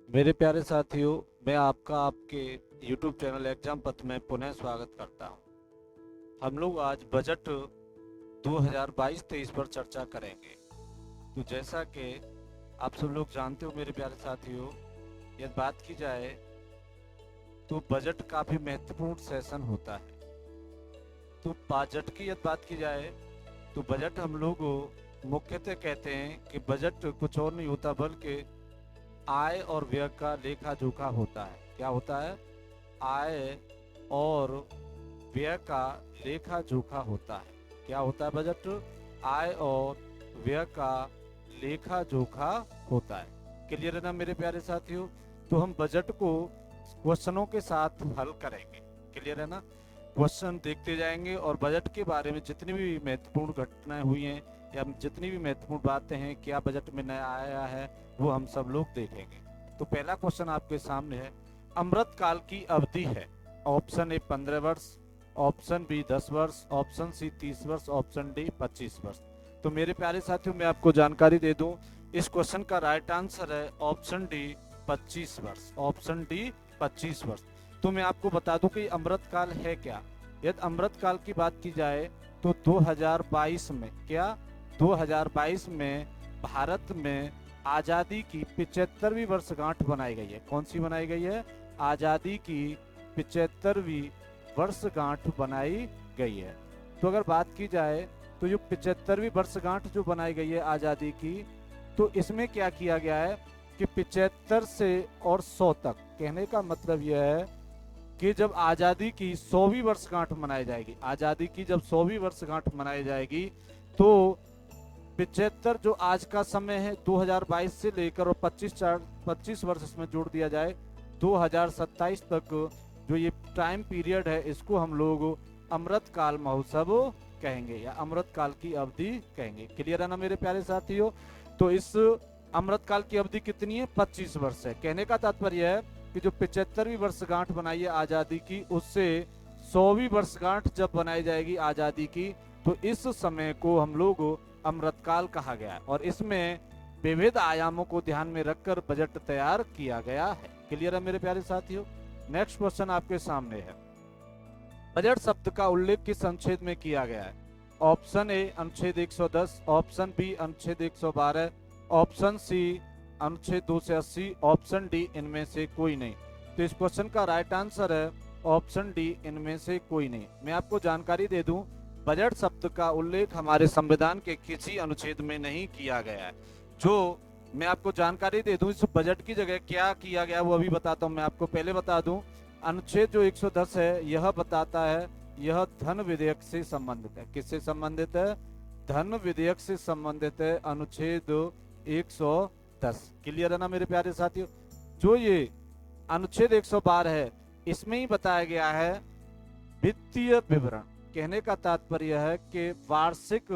मेरे प्यारे साथियों, मैं आपका आपके YouTube चैनल एग्जाम पथ में पुनः स्वागत करता हूं। हम लोग आज बजट 2022-23 पर चर्चा करेंगे। तो जैसा कि आप सब लोग जानते हो मेरे प्यारे साथियों, यदि बात की जाए तो बजट काफ़ी महत्वपूर्ण सेशन होता है। तो बजट की यदि बात की जाए तो बजट हम लोग मुख्यतः कहते हैं कि बजट कुछ और नहीं होता बल्कि आय और व्यय का लेखा जोखा होता है। क्या होता है? आय और व्यय का लेखा जोखा होता है। क्या होता है बजट? आय और व्यय का लेखा जोखा होता है। क्लियर है ना मेरे प्यारे साथियों? तो हम बजट को क्वेश्चनों के साथ हल करेंगे। क्लियर है ना? क्वेश्चन देखते जाएंगे और बजट के बारे में जितनी भी महत्वपूर्ण घटनाएं हुई हैं या जितनी भी महत्वपूर्ण बातें हैं, क्या बजट में नया आया है, वो हम सब लोग देखेंगे। तो पहला क्वेश्चन आपके सामने है, अमृत काल की अवधि है। ऑप्शन ए 15 वर्ष, ऑप्शन बी 10 वर्ष, ऑप्शन सी 30 वर्ष, ऑप्शन डी 25 वर्ष। तो मेरे प्यारे साथियों, मैं आपको जानकारी दे दूं, इस क्वेश्चन का राइट आंसर है ऑप्शन डी 25 वर्ष। ऑप्शन डी 25 वर्ष। तो मैं आपको बता दूं कि अमृत काल है क्या। यदि अमृत काल की बात की जाए तो 2022 में, क्या 2022 में भारत में आज़ादी की 75वीं वर्षगांठ बनाई गई है। कौन सी बनाई गई है? आज़ादी की 75वीं वर्षगांठ बनाई गई है। तो अगर बात की जाए तो जो 75वीं वर्षगांठ जो बनाई गई है आज़ादी की, तो इसमें क्या किया गया है कि 75 से और 100 तक, कहने का मतलब यह है कि जब आज़ादी की 100वीं वर्षगांठ मनाई जाएगी, आज़ादी की जब 100वीं वर्षगांठ मनाई जाएगी, तो 75 जो आज का समय है 2022 से लेकर और 25 वर्ष इसमें जोड़ दिया जाए 2027 तक, जो ये टाइम पीरियड है, इसको हम लोग अमृत काल महोत्सव कहेंगे या अमृत काल की अवधि कहेंगे। क्लियर है ना मेरे प्यारे साथियों? तो इस अमृत काल की अवधि कितनी है? 25 वर्ष है। कहने का तात्पर्य है कि जो 75वीं वर्षगांठ बनाई है आज़ादी की, उससे 100वीं वर्षगांठ जब बनाई जाएगी आज़ादी की, तो इस समय को हम लोग अमृतकाल कहा गया है और इसमें विविध आयामों को ध्यान में रखकर बजट तैयार किया गया है। क्लियर है मेरे प्यारे साथियों? नेक्स्ट क्वेश्चन आपके सामने है, बजट शब्द का उल्लेख किस अनुच्छेद में किया गया है? ऑप्शन ए अनुच्छेद 110, ऑप्शन बी अनुच्छेद 112, ऑप्शन सी अनुच्छेद 280, ऑप्शन डी इनमें से कोई नहीं। तो इस क्वेश्चन का राइट आंसर है ऑप्शन डी इनमें से कोई नहीं। मैं आपको जानकारी दे दूं, बजट शब्द का उल्लेख हमारे संविधान के किसी अनुच्छेद में नहीं किया गया है। जो मैं आपको जानकारी दे दूं, इस बजट की जगह क्या किया गया वो अभी बताता हूं। मैं आपको पहले बता दूं, अनुच्छेद जो 110 है यह बताता है, यह धन विधेयक से संबंधित है। किससे संबंधित है? धन विधेयक से संबंधित है, अनुच्छेद 110। क्लियर है ना मेरे प्यारे साथियों? जो ये अनुच्छेद 112 है, इसमें ही बताया गया है वित्तीय विवरण। कहने का तात्पर्य है कि वार्षिक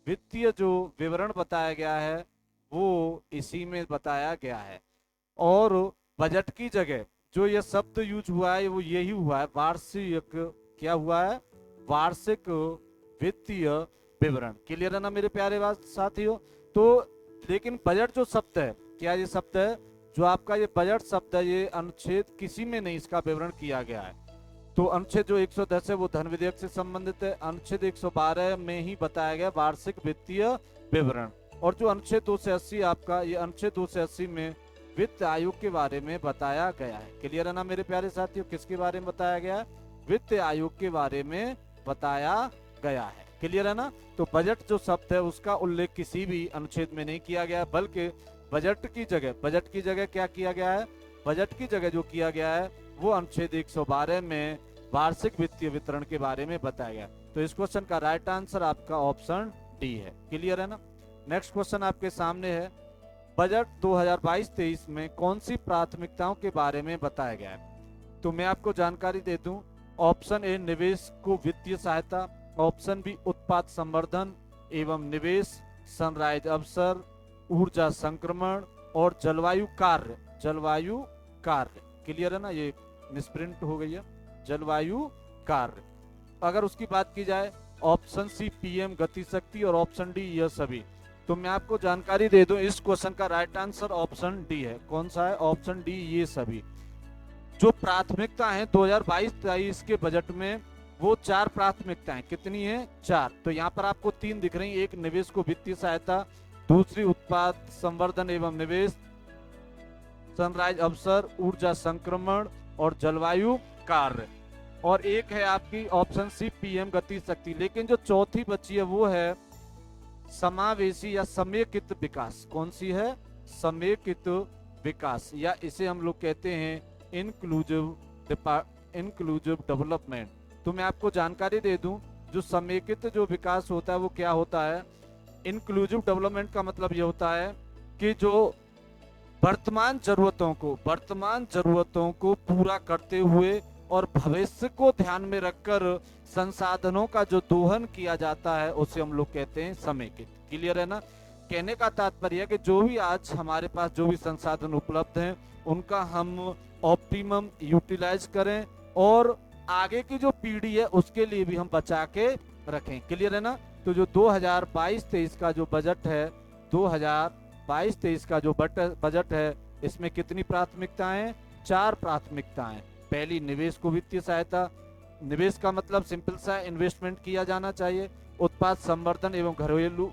वित्तीय जो विवरण बताया गया है वो इसी में बताया गया है। और बजट की जगह जो ये शब्द यूज हुआ है वो यही हुआ है, वार्षिक। क्या हुआ है? वार्षिक वित्तीय विवरण। क्लियर है ना मेरे प्यारे साथियों? तो लेकिन बजट जो शब्द है, क्या ये शब्द है जो आपका ये बजट शब्द है, ये अनुच्छेद किसी में नहीं इसका विवरण किया गया है। तो अनुच्छेद जो 110 है वो धन विधेयक से संबंधित है। अनुच्छेद 112 में ही बताया गया वार्षिक वित्तीय विवरण। और जो अनुच्छेद 280 आपका, ये अनुच्छेद 280 में वित्त आयोग के बारे में बताया गया है। क्लियर है ना मेरे प्यारे साथियों? किसके बारे में बताया गया है? वित्त आयोग के बारे में बताया गया है। क्लियर है ना? तो बजट जो शब्द है उसका उल्लेख किसी भी अनुच्छेद में नहीं किया गया, बल्कि बजट की जगह क्या किया गया है? बजट की जगह जो किया गया है वो अनुच्छेद 112 में वार्षिक वित्तीय वितरण के बारे में बताया गया। तो इस क्वेश्चन का राइट आंसर आपका ऑप्शन डी है। क्लियर है ना? नेक्स्ट क्वेश्चन आपके सामने है, बजट 2022-23 में कौन सी प्राथमिकताओं के बारे में बताया गया है? तो मैं आपको जानकारी दे दूं, ऑप्शन ए निवेश को वित्तीय सहायता, ऑप्शन बी उत्पाद संवर्धन एवं निवेश, सनराइज अवसर, ऊर्जा संक्रमण और जलवायु कार्य। जलवायु कार्य। क्लियर है ना? ये मिसप्रिंट हो गई है, जलवायु कार्य। अगर उसकी बात की जाए, ऑप्शन सी पीएम गति शक्ति और ऑप्शन डी यह सभी। तो मैं आपको जानकारी दे दूं, इस क्वेश्चन का राइट आंसर ऑप्शन डी है। कौन सा है? ऑप्शन डी, ये सभी जो प्राथमिकता है 2022-23 के बजट में, वो 4 प्राथमिकताएं कितनी है? 4। तो यहाँ पर आपको 3 दिख रही, एक निवेश को वित्तीय सहायता, दूसरी उत्पाद संवर्धन एवं निवेश, सनराइज अवसर, ऊर्जा संक्रमण और जलवायु कार्य, और एक है आपकी ऑप्शन सी पीएम गति शक्ति। लेकिन जो चौथी बची है वो है समावेशी या समेकित विकास। कौन सी है? समेकित विकास, या इसे हम लोग कहते हैं इंक्लूसिव डेवलपमेंट। तो मैं आपको जानकारी दे दूं, जो समेकित जो विकास होता है वो क्या होता है? इंक्लूसिव डेवलपमेंट का मतलब ये होता है कि जो वर्तमान जरूरतों को पूरा करते हुए और भविष्य को ध्यान में रखकर संसाधनों का जो दोहन किया जाता है उसे हम लोग कहते हैं समेकित। क्लियर है ना? कहने का तात्पर्य है कि जो भी आज हमारे पास जो भी संसाधन उपलब्ध हैं उनका हम ऑप्टिमम यूटिलाइज करें और आगे की जो पीढ़ी है उसके लिए भी हम बचा के रखें। क्लियर है ना? तो जो 2022-23 का जो बजट है, 2022-23 का जो बजट है, इसमें कितनी प्राथमिकताएं? 4 प्राथमिकताएं। पहली, निवेश को वित्तीय सहायता। निवेश का मतलब सिंपल सा, इन्वेस्टमेंट किया जाना चाहिए। उत्पाद संवर्धन एवं घरेलू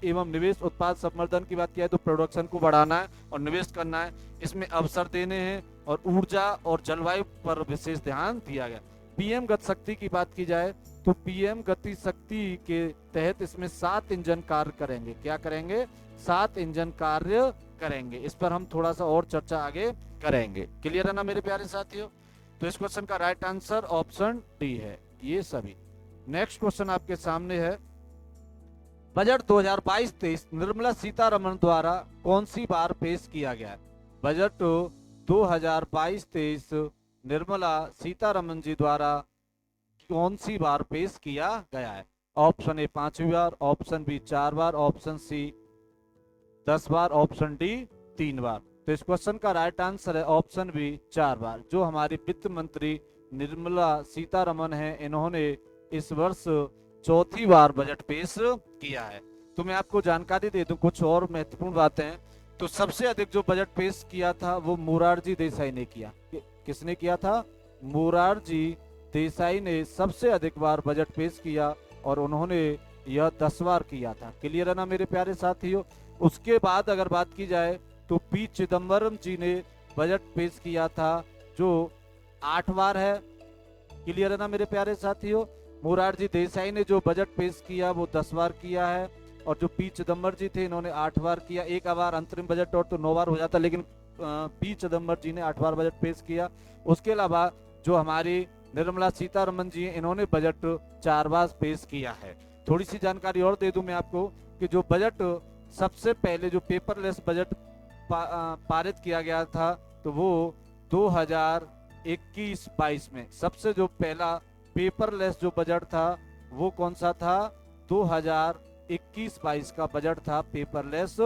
एवं निवेश, उत्पाद संवर्धन की बात किया है तो प्रोडक्शन को बढ़ाना है और निवेश करना है, इसमें अवसर देने हैं, और ऊर्जा और जलवायु पर विशेष ध्यान दिया गया। पीएम गति शक्ति की बात की जाए तो पीएम गति शक्ति के तहत इसमें 7 इंजन कार्य करेंगे। क्या करेंगे? 7 इंजन कार्य करेंगे। इस पर हम थोड़ा सा और चर्चा आगे करेंगे। क्लियर है ना मेरे प्यारे साथियों? तो इस क्वेश्चन का राइट आंसर ऑप्शन डी है, ये सभी। नेक्स्ट क्वेश्चन आपके सामने है, बजट 2022-23 निर्मला सीतारमण द्वारा कौन सी बार पेश किया गया है? बजट 2022-23 निर्मला सीतारमण जी द्वारा कौन सी बार पेश किया गया है? ऑप्शन ए 5वीं बार, ऑप्शन बी 4 बार, ऑप्शन सी 10 बार, ऑप्शन डी 3 बार। तो इस क्वेश्चन का राइट आंसर है ऑप्शन बी 4 बार। जो हमारी वित्त मंत्री निर्मला सीतारमण है, इन्होंने इस वर्ष 4थी बार बजट पेश किया है। तो मैं आपको जानकारी दे दूं कुछ और महत्वपूर्ण बातें। तो सबसे अधिक जो बजट पेश किया था वो मोरारजी देसाई ने किया। किसने किया था? मोरारजी देसाई ने सबसे अधिक बार बजट पेश किया और उन्होंने यह 10 बार किया था। क्लियर है ना मेरे प्यारे साथियों? उसके बाद अगर बात की जाए तो पी चिदम्बरम जी ने बजट पेश किया था जो 8 बार है। क्लियर है ना मेरे प्यारे साथियों? मोरारजी देसाई ने जो बजट पेश किया वो 10 बार किया है, और जो पी चिदम्बर जी थे इन्होंने 8 बार किया। एक बार अंतरिम बजट और तो 9 बार हो जाता, लेकिन पी चिदम्बर जी ने 8 बार बजट पेश किया। उसके अलावा जो हमारी निर्मला सीतारमण जी इन्होंने बजट 4 बार पेश किया है। थोड़ी सी जानकारी और दे दूं मैं आपको कि जो बजट सबसे पहले जो पेपरलेस बजट पारित किया गया था तो वो 2021-22 में सबसे जो पहला पेपरलेस जो बजट था वो कौन सा था? 2021-22 का बजट था पेपरलेस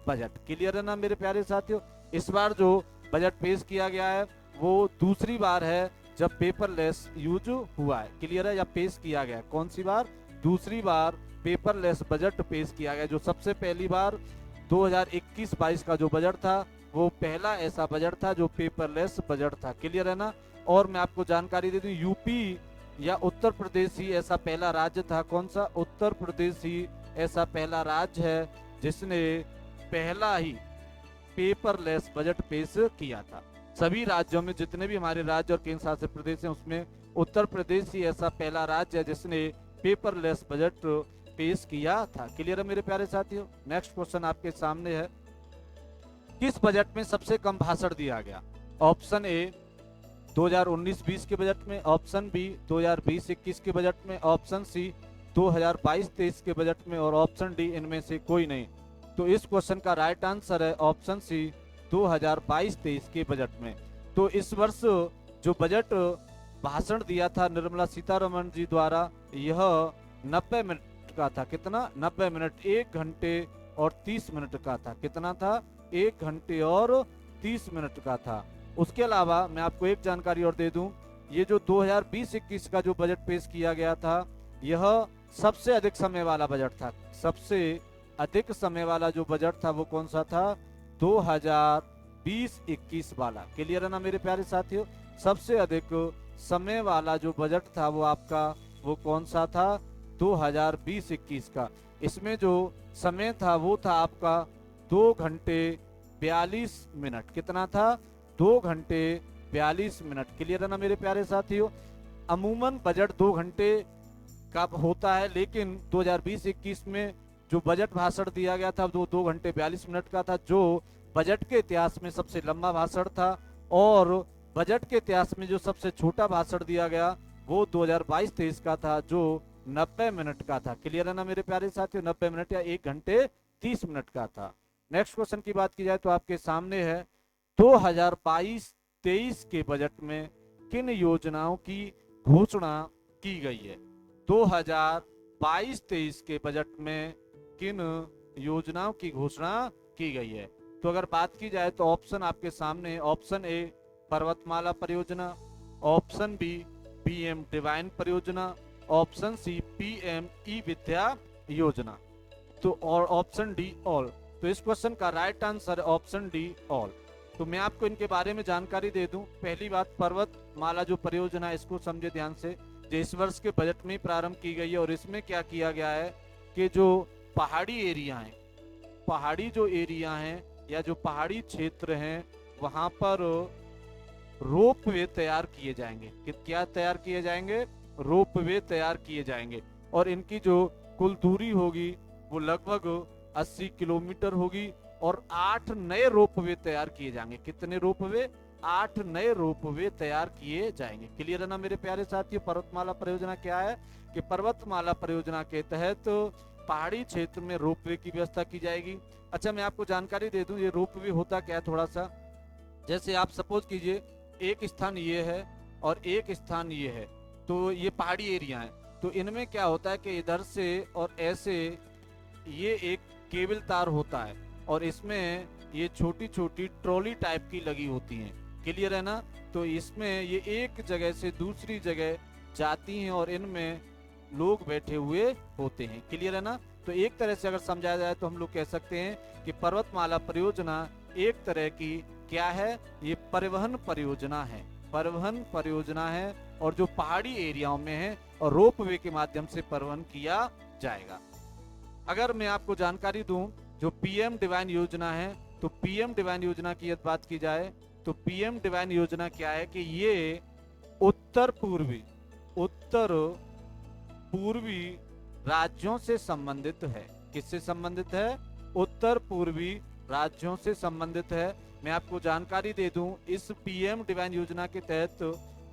बजट। क्लियर है ना मेरे प्यारे साथियों? इस बार जो बजट पेश किया गया है वो दूसरी बार है जब पेपरलेस यूज हुआ है। क्लियर है? या पेश किया गया, कौन सी बार? दूसरी बार पेपरलेस बजट पेश किया गया। जो सबसे पहली बार 2021-22 का जो बजट था वो पहला ऐसा बजट था जो पेपरलेस बजट था। क्लियर है ना? और मैं आपको जानकारी दे दूं, यूपी या उत्तर प्रदेश ही ऐसा पहला राज्य था। कौन सा? उत्तर प्रदेश ही ऐसा पहला राज्य है जिसने पहला ही पेपरलेस बजट पेश किया था। सभी राज्यों में जितने भी हमारे राज्य और केंद्र शासित प्रदेश हैं उसमें उत्तर प्रदेश ही ऐसा पहला राज्य है जिसने पेपरलेस बजट पेश किया था। क्लियर है मेरे प्यारे साथियों? नेक्स्ट क्वेश्चन आपके सामने है, किस बजट में सबसे कम भाषण दिया गया? ऑप्शन ए 2019-20 के बजट में, ऑप्शन बी 2020-21 के बजट में, ऑप्शन सी 2022-23 के बजट में, और ऑप्शन डी इनमें से कोई नहीं। तो इस क्वेश्चन का राइट आंसर है ऑप्शन सी 2022-23 के बजट में। तो इस वर्ष जो बजट भाषण दिया था निर्मला सीतारमण जी द्वारा यह 90 मिनट का था। कितना? 90 मिनट, 1 घंटे और 30 मिनट का था। कितना था? 1 घंटे और 30 मिनट का था। उसके अलावा मैं आपको एक जानकारी और दे दूं, ये जो 2020-21 का जो बजट पेश किया गया था यह सबसे अधिक समय वाला बजट था। सबसे अधिक समय वाला जो बजट था वो कौन सा था? 2020-21 वाला। क्लियर है ना मेरे प्यारे साथियों? सबसे अधिक समय वाला जो बजट था वो आपका वो कौन सा था? 2020-21 का। इसमें जो समय था वो था आपका 2 घंटे 42 मिनट। कितना था? 2 घंटे 42 मिनट। क्लियर है ना मेरे प्यारे साथियों? अमूमन बजट 2 घंटे का होता है, लेकिन 2020-21 में जो बजट भाषण दिया गया था वो 2 घंटे 42 मिनट का था, जो बजट के इतिहास में सबसे लंबा भाषण था। और बजट के इतिहास में जो सबसे छोटा भाषण दिया गया वो 2022-23 का था, जो 90 मिनट का था। क्लियर है ना मेरे प्यारे साथियों? 90 मिनट या 1 घंटे 30 मिनट का था। नेक्स्ट क्वेश्चन की बात की जाए तो आपके सामने है 2022-23 के बजट में किन योजनाओं की घोषणा की गई है? 2022-23 के बजट में किन योजनाओं की घोषणा की गई है? तो अगर बात की जाए तो ऑप्शन आपके सामने, ऑप्शन ए पर्वतमाला परियोजना, ऑप्शन बी पीएम डिवाइन परियोजना, ऑप्शन सी पीएम ई विद्या योजना, तो और ऑप्शन डी ऑल। तो इस क्वेश्चन का राइट आंसर है ऑप्शन डी ऑल। तो मैं आपको इनके बारे में जानकारी दे दूं। पहली बात, पर्वतमाला जो परियोजना है इसको समझे ध्यान से, जो इस वर्ष के बजट में प्रारंभ की गई है। और इसमें क्या किया गया है कि जो पहाड़ी एरिया हैं, पहाड़ी जो एरिया हैं या जो पहाड़ी क्षेत्र हैं वहां पर रोप वे तैयार किए जाएंगे। क्या तैयार किए जाएंगे? रोप वे तैयार किए जाएंगे। और इनकी जो कुल दूरी होगी वो लगभग 80 किलोमीटर होगी। और 8 नए रोपवे तैयार किए जाएंगे। कितने रोपवे? 8 नए रोपवे तैयार किए जाएंगे। क्लियर है ना मेरे प्यारे साथियों? पर्वतमाला परियोजना क्या है कि पर्वतमाला परियोजना के तहत पहाड़ी क्षेत्र में रोपवे की व्यवस्था की जाएगी। अच्छा, मैं आपको जानकारी दे दूं ये रोपवे होता क्या है थोड़ा सा। जैसे आप सपोज कीजिए एक स्थान ये है और एक स्थान ये है, तो ये पहाड़ी एरिया है। तो इनमें क्या होता है कि इधर से और ऐसे ये एक केबल तार होता है और इसमें ये छोटी छोटी ट्रॉली टाइप की लगी होती हैं। क्लियर है ना? तो इसमें ये एक जगह से दूसरी जगह जाती हैं और इनमें लोग बैठे हुए होते हैं। क्लियर है ना? तो एक तरह से अगर समझाया जाए तो हम लोग कह सकते हैं कि पर्वतमाला परियोजना एक तरह की क्या है? ये परिवहन परियोजना है। परिवहन परियोजना है और जो पहाड़ी एरियाओं में है और रोपवे के माध्यम से परिवहन किया जाएगा। अगर मैं आपको जानकारी दूं जो पीएम डिवाइन योजना है, तो पीएम डिवाइन योजना की यदि बात की जाए तो पीएम डिवाइन योजना क्या है कि ये उत्तर पूर्वी राज्यों से संबंधित है। किससे संबंधित है? उत्तर पूर्वी राज्यों से संबंधित है। मैं आपको जानकारी दे दूं इस पीएम डिवाइन योजना के तहत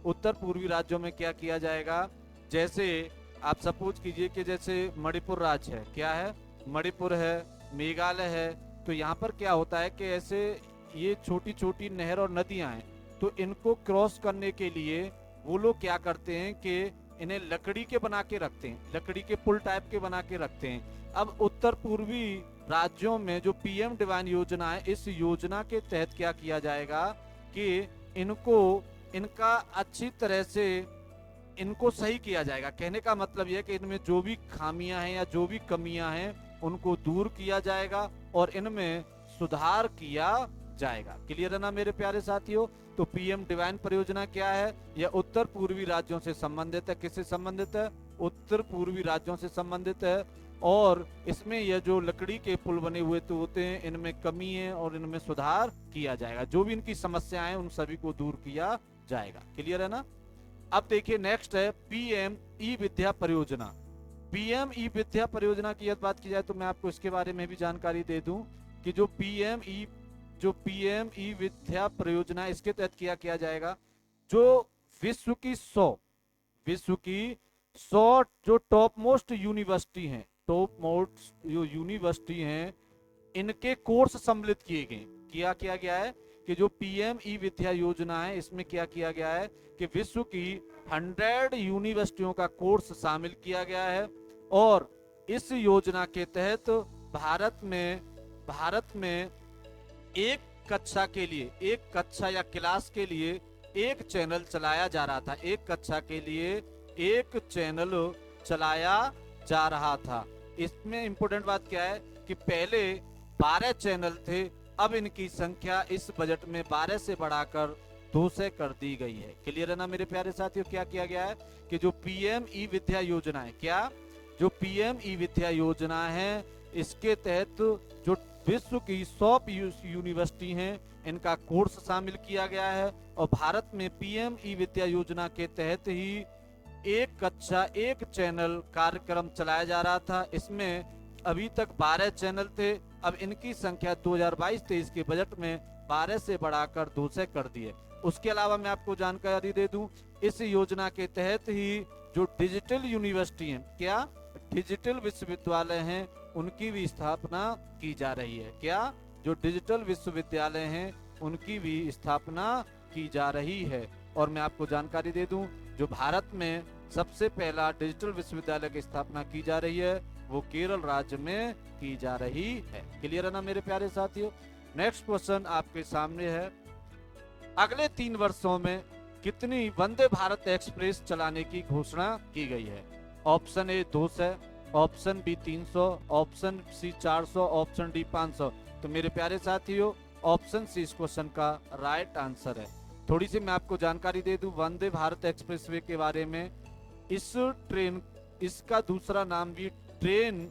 उत्तर पूर्वी राज्यों में क्या किया जाएगा। जैसे आप सपोज कीजिए कि जैसे मणिपुर राज्य है, क्या है? मणिपुर है, मेघालय है। तो यहाँ पर क्या होता है कि ऐसे ये छोटी छोटी नहर और नदियां हैं, तो इनको क्रॉस करने के लिए वो लोग क्या करते हैं कि इन्हें लकड़ी के बना के रखते हैं, लकड़ी के पुल टाइप के बना के रखते हैं। अब उत्तर पूर्वी राज्यों में जो पीएम डिवाइन योजना है, इस योजना के तहत क्या किया जाएगा कि इनका अच्छी तरह से इनको सही किया जाएगा। कहने का मतलब यह है कि इनमें जो भी खामियां हैं या जो भी कमियां हैं उनको दूर किया जाएगा और इनमें सुधार किया जाएगा। क्लियर है ना मेरे प्यारे साथियों? तो पीएम डिवाइन परियोजना क्या है? यह उत्तर पूर्वी राज्यों से संबंधित है। किससे संबंधित है? उत्तर पूर्वी राज्यों से संबंधित है। और इसमें यह जो लकड़ी के पुल बने हुए तो होते हैं, इनमें कमी है और इनमें सुधार किया जाएगा। जो भी इनकी समस्याएं हैं उन सभी को दूर किया जाएगा। क्लियर है ना? अब देखिए नेक्स्ट है पीएम ई विद्या परियोजना। पीएम ई विद्या परियोजना की यदि बात की जाए तो मैं आपको इसके बारे में भी जानकारी दे दूं कि जो पीएम ई विद्या परियोजना, इसके तहत किया जाएगा जो विश्व की 100 जो टॉप मोस्ट यूनिवर्सिटी हैं, टॉप मोस्ट जो यूनिवर्सिटी हैं, इनके कोर्स सम्मिलित किए गए। किया गया है कि जो पीएम ई विद्या योजना है इसमें क्या किया गया है कि विश्व की 100 यूनिवर्सिटियों का कोर्स शामिल किया गया है। और इस योजना के तहत भारत में एक कक्षा के लिए, एक कक्षा या क्लास के लिए एक चैनल चलाया जा रहा था। एक कक्षा के लिए एक चैनल चलाया जा रहा था। इसमें इंपॉर्टेंट बात क्या है कि कि पहले 12 चैनल थे, अब इनकी संख्या इस बजट में 12 से बढ़ाकर 2 से कर दी गई है। क्लियर है ना मेरे प्यारे साथियों? क्या किया गया है कि जो पीएम ई विद्या योजना है, क्या जो पीएम ई विद्या योजना है, इसके तहत जो विश्व की 100 यूनिवर्सिटी हैं, इनका कोर्स शामिल किया गया है। और भारत में पीएम ई विद्या योजना के तहत ही एक कक्षा एक चैनल कार्यक्रम चलाया जा रहा था। इसमें अभी तक 12 चैनल थे, अब इनकी संख्या 2022-23 के बजट में 12 से बढ़ाकर 2 से कर दी है। उसके अलावा मैं आपको जानकारी दे दूं, इस योजना के तहत ही जो डिजिटल यूनिवर्सिटी हैं, क्या डिजिटल विश्वविद्यालय हैं, उनकी भी स्थापना की जा रही है। क्या जो डिजिटल विश्वविद्यालय हैं, उनकी भी स्थापना की जा रही है। और मैं आपको जानकारी दे दूं, जो भारत में सबसे पहला डिजिटल विश्वविद्यालय की स्थापना की जा रही है, वो केरल राज्य में की जा रही है। क्लियर है ना मेरे प्यारे साथियों? नेक्स्ट क्वेश्चन आपके सामने है, अगले 3 वर्षों में कितनी वंदे भारत एक्सप्रेस चलाने की घोषणा की गई है? Option A 200, option B 300, option C 400, option D 500। तो मेरे प्यारे साथियों, ऑप्शन सी इस क्वेश्चन का राइट आंसर है। थोड़ी सी मैं आपको जानकारी दे दूं वंदे भारत एक्सप्रेसवे के बारे में। इस ट्रेन, इसका दूसरा नाम भी ट्रेन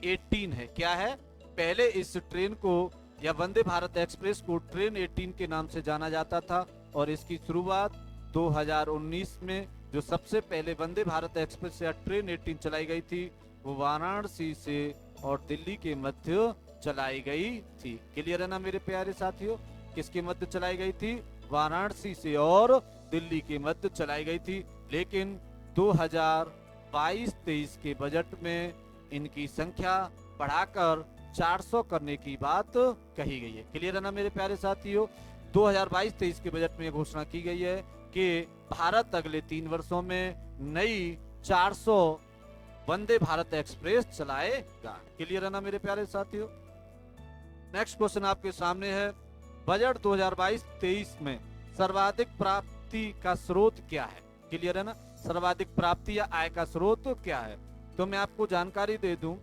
18 है। क्या है? पहले इस ट्रेन को या वंदे भारत एक्सप्रेस को ट्रेन 18 के नाम से जाना जाता था, और इसकी शुरुआत 2019 में जो सबसे पहले वंदे भारत एक्सप्रेस या ट्रेन 18 चलाई गई थी, वो वाराणसी से और दिल्ली के मध्य चलाई गई थी। क्लियर है ना मेरे प्यारे साथियों? किसके मध्य चलाई गई थी? वाराणसी से और दिल्ली के मध्य चलाई गई थी। लेकिन 2022-23 के बजट में इनकी संख्या बढ़ाकर 400 करने की बात कही गई है। क्लियर है ना मेरे प्यारे साथियों? 2022-23 के बजट में घोषणा की गई है कि भारत अगले 3 वर्षों में नई 400 वंदे भारत एक्सप्रेस चलाएगा। क्लियर है ना मेरे प्यारे साथियों? नेक्स्ट क्वेश्चन आपके सामने है, बजट 2022-23 में सर्वाधिक प्राप्ति का स्रोत क्या है? क्लियर है ना? सर्वाधिक प्राप्ति या आय का स्रोत क्या है? तो मैं आपको जानकारी दे दूं,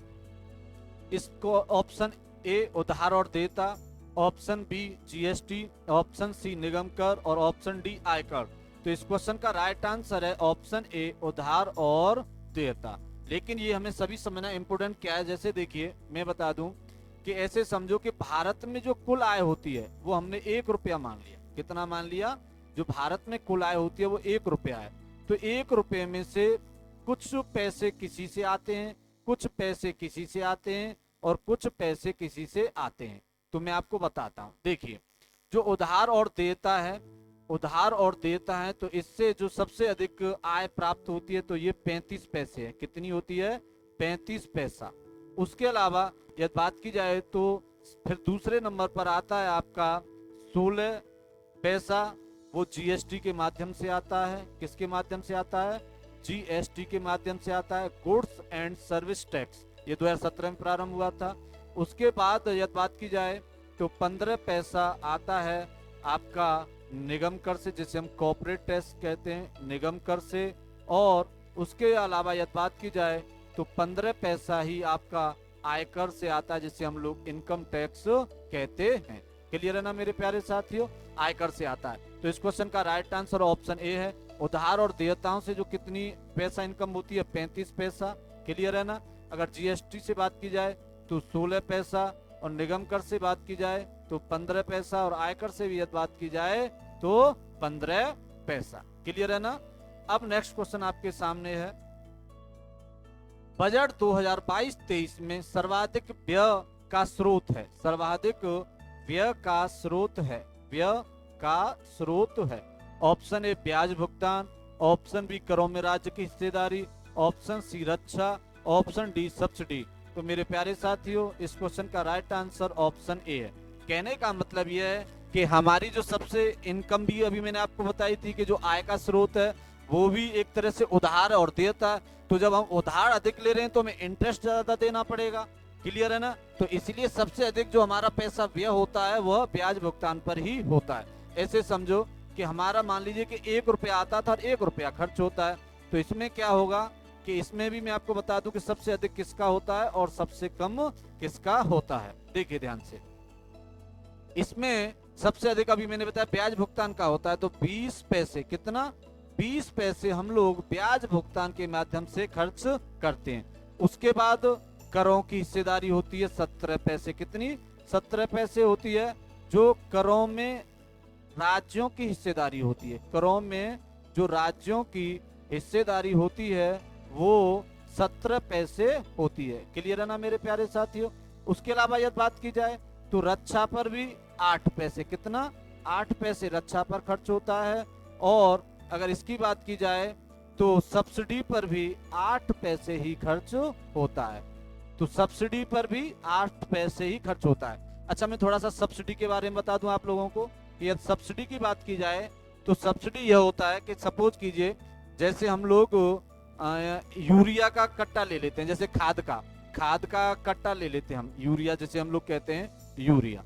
इसको ऑप्शन ए उधार और देयता, option B GST, option C निगम कर और ऑप्शन डी आयकर। तो इस क्वेश्चन का राइट आंसर है ऑप्शन ए उधार और देयता। लेकिन ये हमें सभी समझना इम्पोर्टेंट क्या है, जैसे देखिए मैं बता दूं कि ऐसे समझो कि भारत में जो कुल आय होती है वो हमने 1 रुपया मान लिया। कितना मान लिया? जो भारत में कुल आय होती है वो 1 रुपया है। तो 1 रुपये में से कुछ पैसे किसी से आते हैं, कुछ पैसे किसी से आते हैं और कुछ पैसे किसी से आते हैं। तो मैं आपको बताता हूं, देखिए जो उधार और देयता है, उधार और देयता है, तो इससे जो सबसे अधिक आय प्राप्त होती है तो ये 35 पैसे है। कितनी होती है? 35 पैसा। उसके अलावा यदि बात की जाए तो फिर दूसरे नंबर पर आता है आपका 16 पैसा, वो जीएसटी के माध्यम से आता है। किसके माध्यम से आता है? जीएसटी के माध्यम से आता है, गुड्स एंड सर्विस टैक्स। ये 2017 में प्रारंभ हुआ था। उसके बाद यदि बात की जाए तो 15 पैसा आता है आपका निगम कर से, जिसे हम कॉर्पोरेट टैक्स कहते हैं, निगम कर से। और उसके अलावा यदि बात की जाए तो 15 पैसा ही आपका आयकर से आता है, जिसे हम लोग इनकम टैक्स कहते हैं। क्लियर है ना मेरे प्यारे साथियों? आयकर से आता है। तो इस क्वेश्चन का राइट आंसर ऑप्शन ए है। उधार और देयताओं से जो कितनी पैसा इनकम होती है? 35 पैसा। क्लियर है ना? अगर जीएसटी से बात की जाए तो 16 पैसा, और निगम कर से बात की जाए तो 15 पैसा, और आयकर से भी यदि बात की जाए तो 15 पैसा। क्लियर है ना? अब नेक्स्ट क्वेश्चन आपके सामने है, बजट 2022-23 में सर्वाधिक व्यय का स्रोत है। सर्वाधिक व्यय का स्रोत है, व्यय का स्रोत है। ऑप्शन ए ब्याज भुगतान, ऑप्शन बी करों में राज्य की हिस्सेदारी, ऑप्शन सी रक्षा, ऑप्शन डी सब्सिडी। तो मेरे प्यारे साथियों, इस क्वेश्चन का राइट आंसर ऑप्शन ए है। कहने का मतलब यह है कि हमारी जो सबसे इनकम भी अभी मैंने आपको बताई थी कि जो आय का स्रोत है वो भी एक तरह से उधार और देयता है। तो जब हम उधार अधिक ले रहे हैं तो हमें इंटरेस्ट ज्यादा देना पड़ेगा। क्लियर है ना? तो इसलिए सबसे अधिक जो हमारा पैसा व्यय होता है वह ब्याज भुगतान पर ही होता है। ऐसे समझो कि हमारा मान लीजिए कि 1 रुपया आता था और 1 रुपया खर्च होता है। तो इसमें क्या होगा कि इसमें भी मैं आपको बता दूं कि सबसे अधिक किसका होता है और सबसे कम किसका होता है। देखिए ध्यान से, इसमें सबसे अधिक अभी मैंने बताया ब्याज भुगतान का होता है, तो 20 पैसे, कितना, 20 पैसे हम लोग ब्याज भुगतान के माध्यम से खर्च करते हैं। उसके बाद करों की हिस्सेदारी होती है 17 पैसे, कितनी, 17 पैसे होती है, जो करों में राज्यों की हिस्सेदारी होती है। करों में जो राज्यों की हिस्सेदारी होती है वो 17 पैसे होती है। क्लियर है ना मेरे प्यारे साथियों। उसके अलावा यदि बात की जाए तो रक्षा पर भी 8 पैसे, कितना, 8 पैसे रक्षा पर खर्च होता है। और अगर इसकी बात की जाए तो सब्सिडी पर भी 8 पैसे ही खर्च होता है। तो सब्सिडी पर भी 8 पैसे ही खर्च होता है। अच्छा, मैं थोड़ा सा सब्सिडी के बारे में बता दूं आप लोगों को। यदि सब्सिडी की बात की जाए तो सब्सिडी यह होता है कि सपोज कीजिए जैसे हम लोग यूरिया का कट्टा ले लेते हैं, जैसे खाद का कट्टा ले लेते हैं हम, यूरिया जैसे हम लोग कहते हैं यूरिया,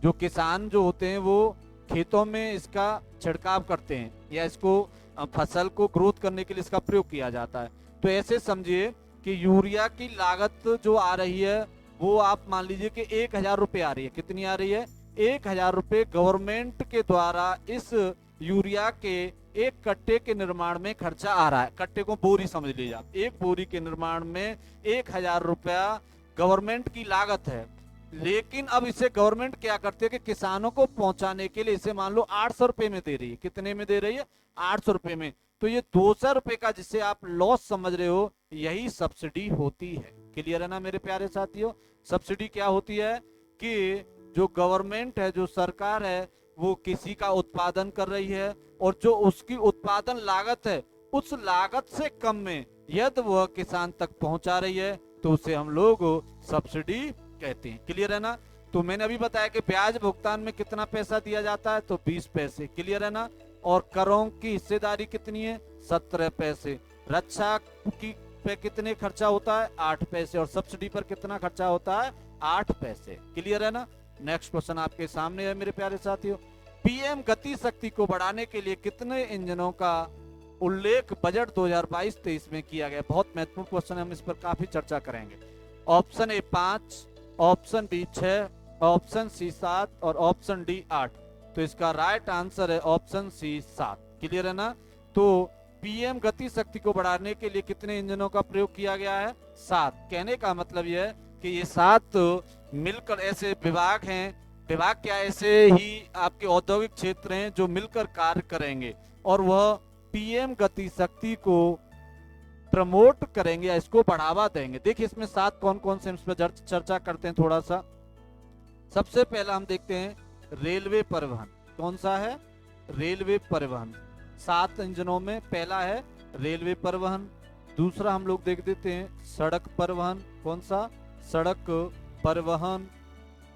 जो किसान जो होते हैं वो खेतों में इसका छिड़काव करते हैं या इसको फसल को ग्रोथ करने के लिए इसका प्रयोग किया जाता है। तो ऐसे समझिए कि यूरिया की लागत जो आ रही है वो आप मान लीजिए कि 1000 रुपये आ रही है। कितनी आ रही है, 1000 रुपये गवर्नमेंट के द्वारा इस यूरिया के एक कट्टे के निर्माण में खर्चा आ रहा है। कट्टे को बोरी समझ लीजिए आप, एक बोरी के निर्माण में 1000 रुपया गवर्नमेंट की लागत है। लेकिन अब इसे गवर्नमेंट क्या करती है कि किसानों को पहुंचाने के लिए इसे मान लो 800 रुपए में दे रही है। कितने में दे रही है, 800 रुपए में। तो ये 200 रुपए का जिसे आप लॉस समझ रहे हो, यही सब्सिडी होती है। क्लियर है ना मेरे प्यारे साथियों। सब्सिडी क्या होती है कि जो गवर्नमेंट है, जो सरकार है, वो किसी का उत्पादन कर रही है और जो उसकी उत्पादन लागत है उस लागत से कम में यदि वह किसान तक पहुंचा रही है तो उसे हम लोग सब्सिडी कहते हैं। क्लियर है ना। तो मैंने अभी बताया कि ब्याज भुगतान में कितना पैसा दिया जाता है, तो 20 पैसे। क्लियर है ना। और करों की हिस्सेदारी कितनी है, 17 पैसे। रक्षा की पे कितने खर्चा होता है, 8 पैसे। और सब्सिडी पर कितना खर्चा होता है, 8 पैसे। क्लियर है ना। नेक्स्ट क्वेश्चन आपके सामने है मेरे प्यारे साथियों। पीएम गति शक्ति को बढ़ाने के लिए कितने इंजनों का उल्लेख बजट 2022-23 में किया गया। बहुत महत्वपूर्ण क्वेश्चन है, हम इस पर काफी चर्चा करेंगे। Option A 5, option B 6, option C 7 और ऑप्शन डी 8। तो इसका राइट आंसर है ऑप्शन सी 7। क्लियर है ना। तो पीएम गति शक्ति को बढ़ाने के लिए कितने इंजनों का प्रयोग किया गया है, 7। कहने का मतलब यह है कि ये 7 मिलकर ऐसे विभाग हैं, विभाग क्या ऐसे ही आपके औद्योगिक क्षेत्र हैं जो मिलकर कार्य करेंगे और वह पीएम गति शक्ति को प्रमोट करेंगे या इसको बढ़ावा देंगे। देखिए इसमें 7 कौन कौन से, इस पर चर्चा करते हैं थोड़ा सा। सबसे पहला हम देखते हैं रेलवे परिवहन। कौन सा है, रेलवे परिवहन। 7 इंजनों में पहला है रेलवे परिवहन। दूसरा हम लोग देख देते हैं सड़क परिवहन। कौन सा, सड़क परिवहन।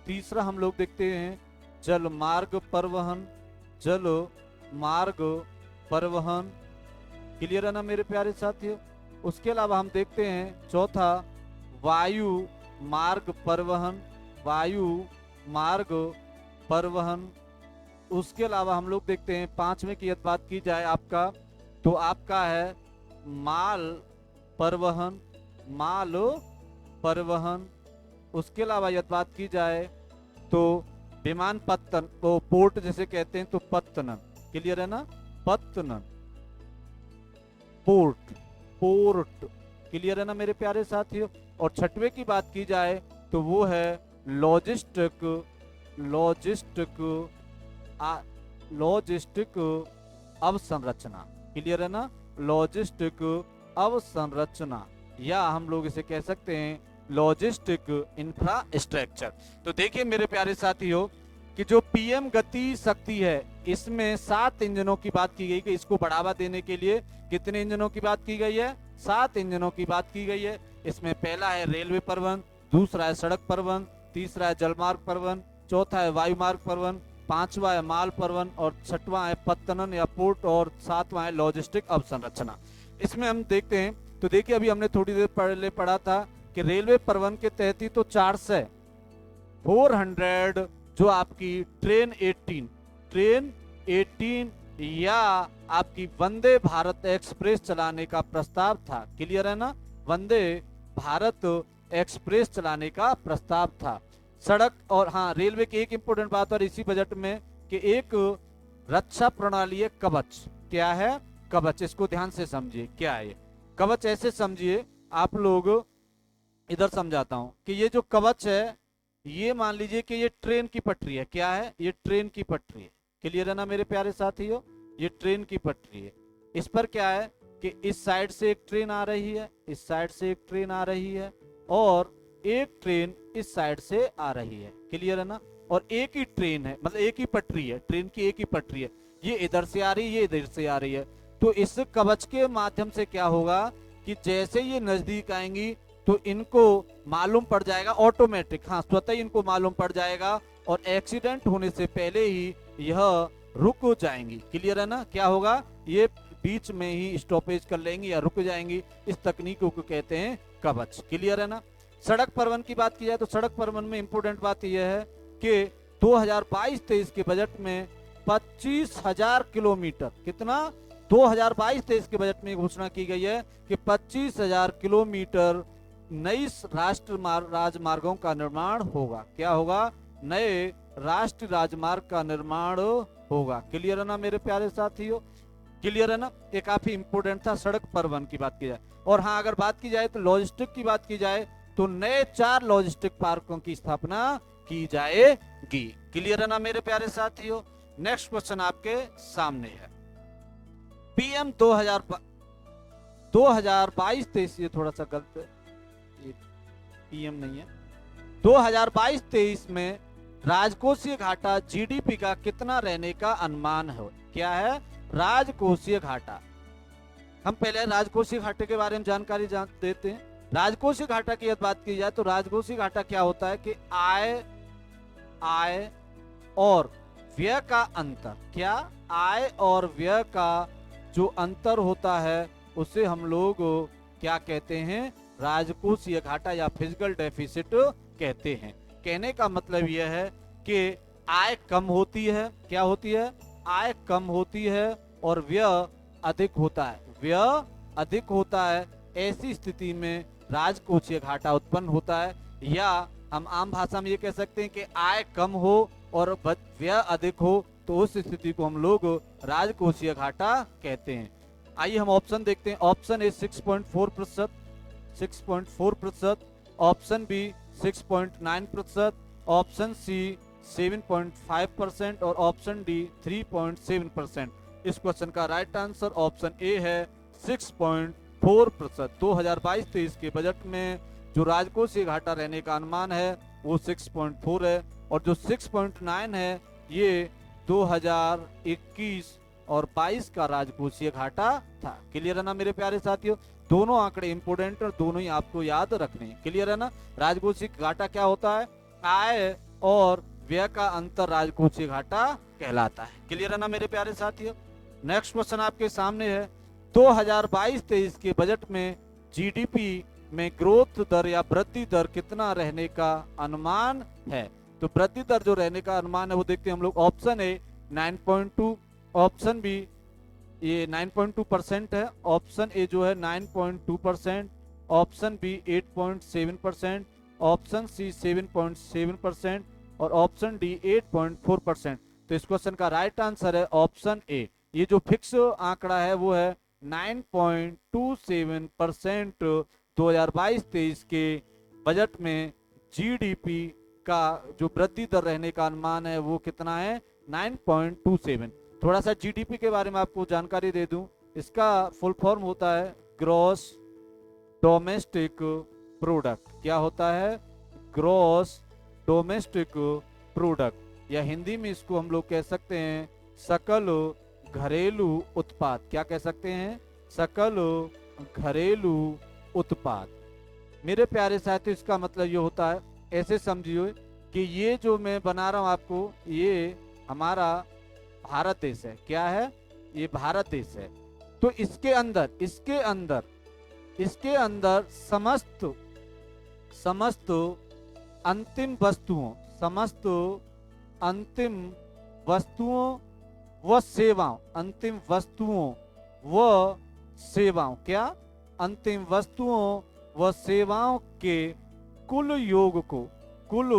तीसरा हम लोग देखते हैं जल मार्ग परिवहन, जल मार्ग परिवहन। क्लियर है ना मेरे प्यारे साथियों। उसके अलावा हम देखते हैं चौथा वायु मार्ग परिवहन, वायु मार्ग परिवहन। उसके अलावा हम लोग देखते हैं 5वें की यदि बात की जाए आपका, तो आपका है माल परिवहन, माल परिवहन। उसके अलावा यदि बात की जाए तो विमानपत्तन, वो पोर्ट जैसे कहते हैं, तो पत्तनन। क्लियर है ना, पत्तनन, पोर्ट, पोर्ट। क्लियर है ना मेरे प्यारे साथियों। और 6वें की बात की जाए तो वो है लॉजिस्टिक, लॉजिस्टिक, लॉजिस्टिक अवसंरचना। क्लियर है ना, लॉजिस्टिक अवसंरचना, या हम लोग इसे कह सकते हैं लॉजिस्टिक इंफ्रास्ट्रक्चर। तो देखिए मेरे प्यारे साथियों कि जो पीएम गति शक्ति है इसमें 7 इंजनों की बात की गई कि इसको बढ़ावा देने के लिए कितने इंजनों की बात की गई है, 7 इंजनों की बात की गई है। इसमें पहला है रेलवे परिवहन, दूसरा है सड़क परिवहन, तीसरा है जलमार्ग परिवहन, चौथा है वायु मार्ग परिवहन, 5वां है माल परिवहन और 6वां है पत्तनन या पोर्ट और 7वां है लॉजिस्टिक अवसंरचना। इसमें हम देखते हैं, तो देखिए अभी हमने थोड़ी देर पहले पढ़ा था कि रेलवे परिवहन के तहत ही तो 400 जो आपकी ट्रेन 18 या आपकी वंदे भारत एक्सप्रेस चलाने का प्रस्ताव था। क्लियर है ना, वंदे भारत एक्सप्रेस चलाने का प्रस्ताव था। सड़क और हाँ, रेलवे की एक इंपोर्टेंट बात और इसी बजट में कि एक रक्षा प्रणाली है कवच। क्या है? कवच। इसको ध्यान से समझिए क्या है ये कवच। ऐसे समझिए आप लोग, इधर समझाता हूं कि ये जो कवच है, ये मान लीजिए कि ये ट्रेन की पटरी है। क्या है? ये ट्रेन की पटरी है। क्लियर है ना मेरे प्यारे साथियों, ये ट्रेन की पटरी है। इस पर क्या है कि इस साइड से एक ट्रेन आ रही है, इस साइड से एक ट्रेन आ रही है, और एक ट्रेन इस साइड से आ रही है। क्लियर है ना, और एक ही ट्रेन है, मतलब एक ही पटरी है, ट्रेन की एक ही पटरी है। ये इधर से आ रही है, ये इधर से आ रही है। तो इस कवच के माध्यम से क्या होगा कि जैसे ये नजदीक आएंगी तो इनको मालूम पड़ जाएगा ऑटोमेटिक, हाँ स्वतः इनको मालूम पड़ जाएगा, और एक्सीडेंट होने से पहले ही यह रुक जाएंगी। क्लियर है ना, क्या होगा, ये बीच में ही स्टॉपेज कर लेंगी या रुक जाएंगी। इस तकनीक को कहते हैं कवच। क्लियर है ना। सड़क परिवहन की बात की जाए तो सड़क परिवहन में इंपोर्टेंट बात यह है कि 2022-23 के बजट में 25,000 किलोमीटर, कितना, 2022-23 के बजट में घोषणा की गई है कि 25,000 किलोमीटर नई राजमार्गों का निर्माण होगा। क्या होगा? नए राष्ट्रीय राजमार्ग का निर्माण होगा। क्लियर है ना मेरे प्यारे साथियों, क्लियर है ना। ये काफी इंपोर्टेंट था सड़क परिवहन की बात की जाए। और हाँ, अगर बात की जाए तो लॉजिस्टिक की बात की जाए तो नए 4 लॉजिस्टिक पार्कों की स्थापना की जाएगी। क्लियर है ना मेरे प्यारे साथियों। नेक्स्ट क्वेश्चन आपके सामने है, पीएम 2022-23, ये थोड़ा सा गलत है, ये पीएम नहीं है। 2022-23 में राजकोषीय घाटा जीडीपी का कितना रहने का अनुमान है? क्या है? राजकोषीय घाटा। हम पहले राजकोषीय घाटे के बारे में जानकारी देते हैं। राजकोषीय घाटा की बात की जाए तो राजकोषीय घाटा क्या होता है कि आय और व्यय का अंतर। क्या? आय और व्यय का जो अंतर होता है उसे हम लोग क्या कहते हैं? राजकोषीय घाटा या फिजिकल डेफिसिट कहते हैं। कहने का मतलब यह है कि आय कम होती है। क्या होती है? आय कम होती है और व्यय अधिक होता है। व्यय अधिक होता है, ऐसी स्थिति में राजकोषीय घाटा उत्पन्न होता है। या हम आम भाषा में ये कह सकते हैं कि आय कम हो और व्यय अधिक हो तो उस स्थिति को हम लोग राजकोषीय घाटा कहते हैं। आइए हम ऑप्शन देखते हैं। Option A 6.4%, 6.4%, option B 6.9%, option C 7.5% और ऑप्शन डी 3.7%। इस क्वेश्चन का राइट आंसर ऑप्शन ए है 6.4%। 2022-23 के बजट में जो राजकोषीय घाटा रहने का अनुमान है वो 6.4 है, और जो 6.9 है ये 2021 और 22 का राजकोषीय घाटा था। क्लियर है ना मेरे प्यारे साथियों, दोनों आंकड़े इंपोर्टेंट और दोनों ही आपको याद रखने हैं। क्लियर है ना। राजकोषीय घाटा क्या होता है? आय और व्यय का अंतर राजकोषीय घाटा कहलाता है। क्लियर है ना मेरे प्यारे साथियों। नेक्स्ट क्वेश्चन आपके सामने है, 2022-23 के बजट में जीडीपी में ग्रोथ दर या वृद्धि दर कितना रहने का अनुमान है? तो वृद्धि दर जो रहने का अनुमान है वो देखते हैं हम लोग। ऑप्शन ए 9.2, ऑप्शन बी ये 9.2% है, ऑप्शन ए जो है 9.2%, ऑप्शन बी 8.7%, ऑप्शन सी 7.7% और ऑप्शन डी 8.4%। तो इस क्वेश्चन का राइट आंसर है ऑप्शन ए। ये जो फिक्स आंकड़ा है वो है 9.27%। 2022-23 के बजट में जीडीपी का जो वृद्धि दर रहने का अनुमान है वो कितना है? 9.27। थोड़ा सा जीडीपी के बारे में आपको जानकारी दे दूं, इसका फुल फॉर्म होता है ग्रॉस डोमेस्टिक प्रोडक्ट। क्या होता है? ग्रॉस डोमेस्टिक प्रोडक्ट, या हिंदी में इसको हम लोग कह सकते हैं सकल घरेलू उत्पाद। क्या कह सकते हैं? सकल घरेलू उत्पाद। मेरे प्यारे साथियों, इसका मतलब ये होता है, ऐसे समझिए कि ये जो मैं बना रहा हूं आपको, ये हमारा भारत देश है। क्या है? ये भारत देश है। तो इसके अंदर समस्त अंतिम वस्तुओं व सेवाओं, अंतिम वस्तुओं व सेवाओं, क्या? अंतिम वस्तुओं व सेवाओं के कुल योग को, कुल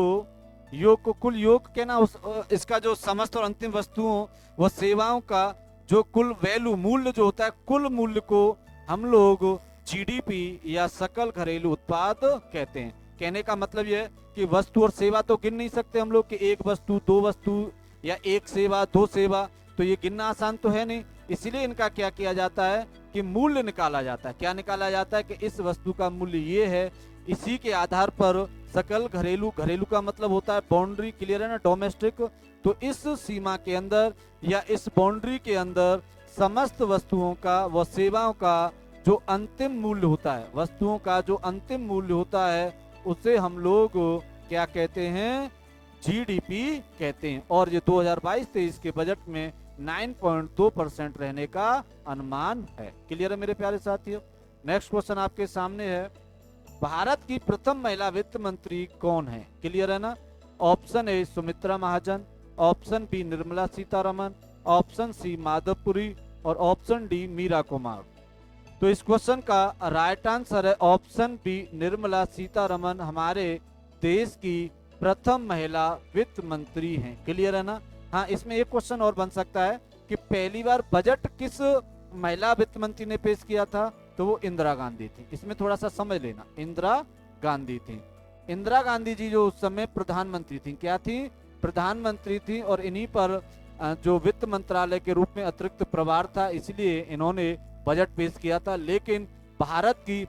योग के ना, उस इसका जो समस्त और अंतिम वस्तुओं व सेवाओं का जो कुल वैल्यू, मूल्य जो होता है, कुल मूल्य को हम लोग जीडीपी या सकल घरेलू उत्पाद कहते हैं। कहने का मतलब यह है कि वस्तु और सेवा तो गिन नहीं सकते हम लोग कि एक वस्तु, दो वस्तु या एक सेवा, दो सेवा, तो ये गिनना आसान तो है नहीं। इसलिए इनका क्या किया जाता है कि मूल्य निकाला जाता है। क्या निकाला जाता है कि इस वस्तु का मूल्य ये है, इसी के आधार पर सकल घरेलू, घरेलू का मतलब होता है बाउंड्री, क्लियर है ना, डोमेस्टिक, तो इस सीमा के अंदर या इस बाउंड्री के अंदर समस्त वस्तुओं का व सेवाओं का जो अंतिम मूल्य होता है, वस्तुओं का जो अंतिम मूल्य होता है, उसे हम लोग क्या कहते हैं? जीडीपी कहते हैं। और ये 2022-23 के बजट में 9.2% रहने का अनुमान है। क्लियर है मेरे प्यारे साथियों? नेक्स्ट क्वेश्चन आपके सामने है, भारत की प्रथम महिला वित्त मंत्री कौन है? क्लियर है ना? Option A Sumitra Mahajan, option B Nirmala Sitharaman, option C Madhavpuri और ऑप्शन डी मीरा कुमार। तो इस क्वेश्चन का राइट आंसर है ऑप्शन बी निर्मला सीतारमन हमारे देश की प्रथम महिला वित्त मंत्री हैं। क्लियर है ना? हाँ, इसमें एक क्वेश्चन और बन सकता है कि पहली बार बजट किस महिला वित्त मंत्री ने पेश किया था? तो वो इंदिरा गांधी थी। इसमें थोड़ा सा समझ लेना, इंदिरा गांधी थी। इंदिरा गांधी जी जो उस समय प्रधानमंत्री थी, क्या थी? प्रधानमंत्री थी। और इन्हीं पर जो वित्त मंत्रालय के रूप में अतिरिक्त प्रभार था, इसलिए इन्होंने बजट पेश किया था। लेकिन भारत की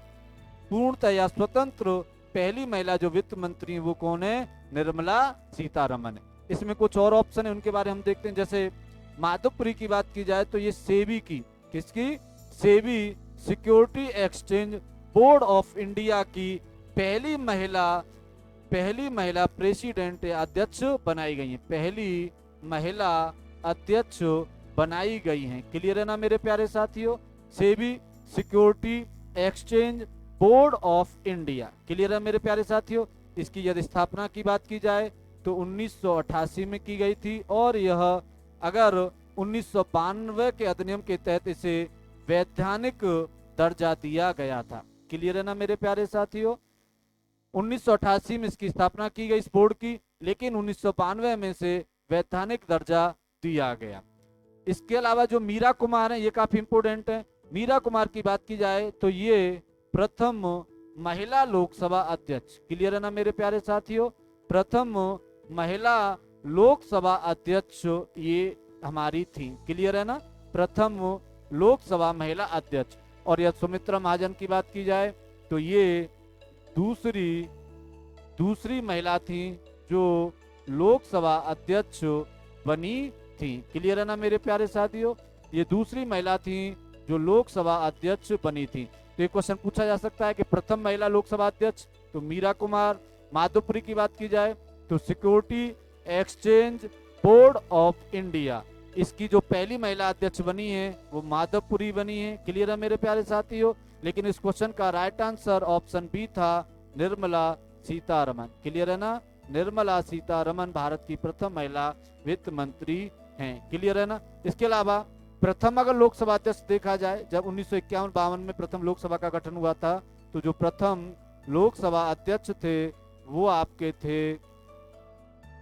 पूर्णतः या स्वतंत्र पहली महिला जो वित्त मंत्री वो कौन है? निर्मला सीतारमन है। इसमें कुछ और ऑप्शन है, उनके बारे हम देखते हैं। जैसे माधवपुरी की बात की जाए तो ये सेबी की, किसकी? SEBI, security exchange board of India की पहली महिला प्रेसिडेंट या अध्यक्ष बनाई गई है। पहली महिला अध्यक्ष बनाई गई हैं। क्लियर है ना मेरे प्यारे साथियों? SEBI, security exchange board of India. Clear है मेरे प्यारे साथियों? इसकी यदि स्थापना की बात की जाए तो 1988 में की गई थी। और यह अगर 1992 के अधिनियम के तहत इसे वैधानिक दर्जा दिया गया था। क्लियर है ना मेरे प्यारे साथियों? 1988 में इसकी स्थापना की गई इस बोर्ड की, लेकिन 1992 में से वैधानिक दर्जा दिया गया। इसके अलावा जो मीरा कुमार है, ये काफी इंपोर्टेंट है। मीरा कुमार की बात की जाए तो ये प्रथम महिला लोकसभा अध्यक्ष। क्लियर है ना मेरे प्यारे साथियों? प्रथम महिला लोकसभा अध्यक्ष ये हमारी थी। क्लियर है ना? प्रथम लोकसभा महिला अध्यक्ष। और यह सुमित्रा महाजन की बात की जाए तो ये दूसरी महिला थी जो लोकसभा अध्यक्ष बनी थी। क्लियर है ना मेरे प्यारे साथियों? ये दूसरी महिला थी जो लोकसभा अध्यक्ष बनी थी। तो ये क्वेश्चन पूछा जा सकता है कि प्रथम महिला लोकसभा अध्यक्ष तो मीरा कुमार। माधवपुरी की बात की जाए तो security exchange board of India, इसकी जो पहली महिला अध्यक्ष बनी है वो माधवपुरी बनी है। क्लियर है मेरे प्यारे साथियों? लेकिन इस क्वेश्चन का राइट आंसर ऑप्शन बी था निर्मला सीतारमन। क्लियर है ना? निर्मला सीतारमन भारत की प्रथम महिला वित्त मंत्री हैं। क्लियर है ना? इसके अलावा प्रथम अगर लोकसभा अध्यक्ष देखा जाए, जब 1951-52 में प्रथम लोकसभा का गठन हुआ था, तो जो प्रथम लोकसभा अध्यक्ष थे वो आपके थे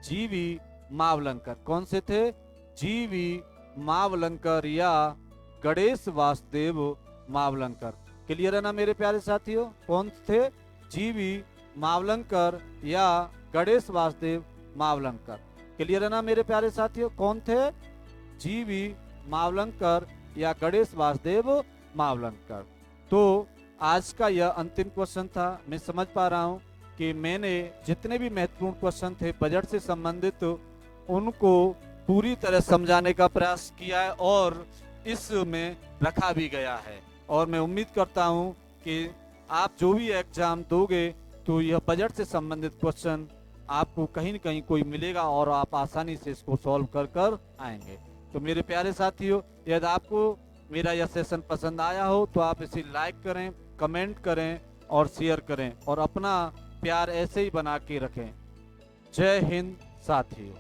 जीवी मावलंकर। कौन से थे? जीवी मावलंकर या गणेश वासुदेव मावलंकर। क्लियर है ना मेरे प्यारे साथियों? कौन थे? जीवी मावलंकर या गणेश वासुदेव मावलंकर। क्लियर है ना मेरे प्यारे साथियों? कौन थे? जीवी मावलंकर या गणेश वासुदेव मावलंकर। तो आज का यह अंतिम क्वेश्चन था। मैं समझ पा रहा हूं कि मैंने जितने भी महत्वपूर्ण क्वेश्चन थे बजट से संबंधित उनको पूरी तरह समझाने का प्रयास किया है और इसमें रखा भी गया है। और मैं उम्मीद करता हूं कि आप जो भी एग्जाम दोगे तो यह बजट से संबंधित क्वेश्चन आपको कहीं न कहीं कोई मिलेगा और आप आसानी से इसको सॉल्व कर आएंगे। तो मेरे प्यारे साथियों, यदि आपको मेरा यह सेशन पसंद आया हो तो आप इसे लाइक करें, कमेंट करें और शेयर करें और अपना प्यार ऐसे ही बना के रखें। जय हिंद साथियों।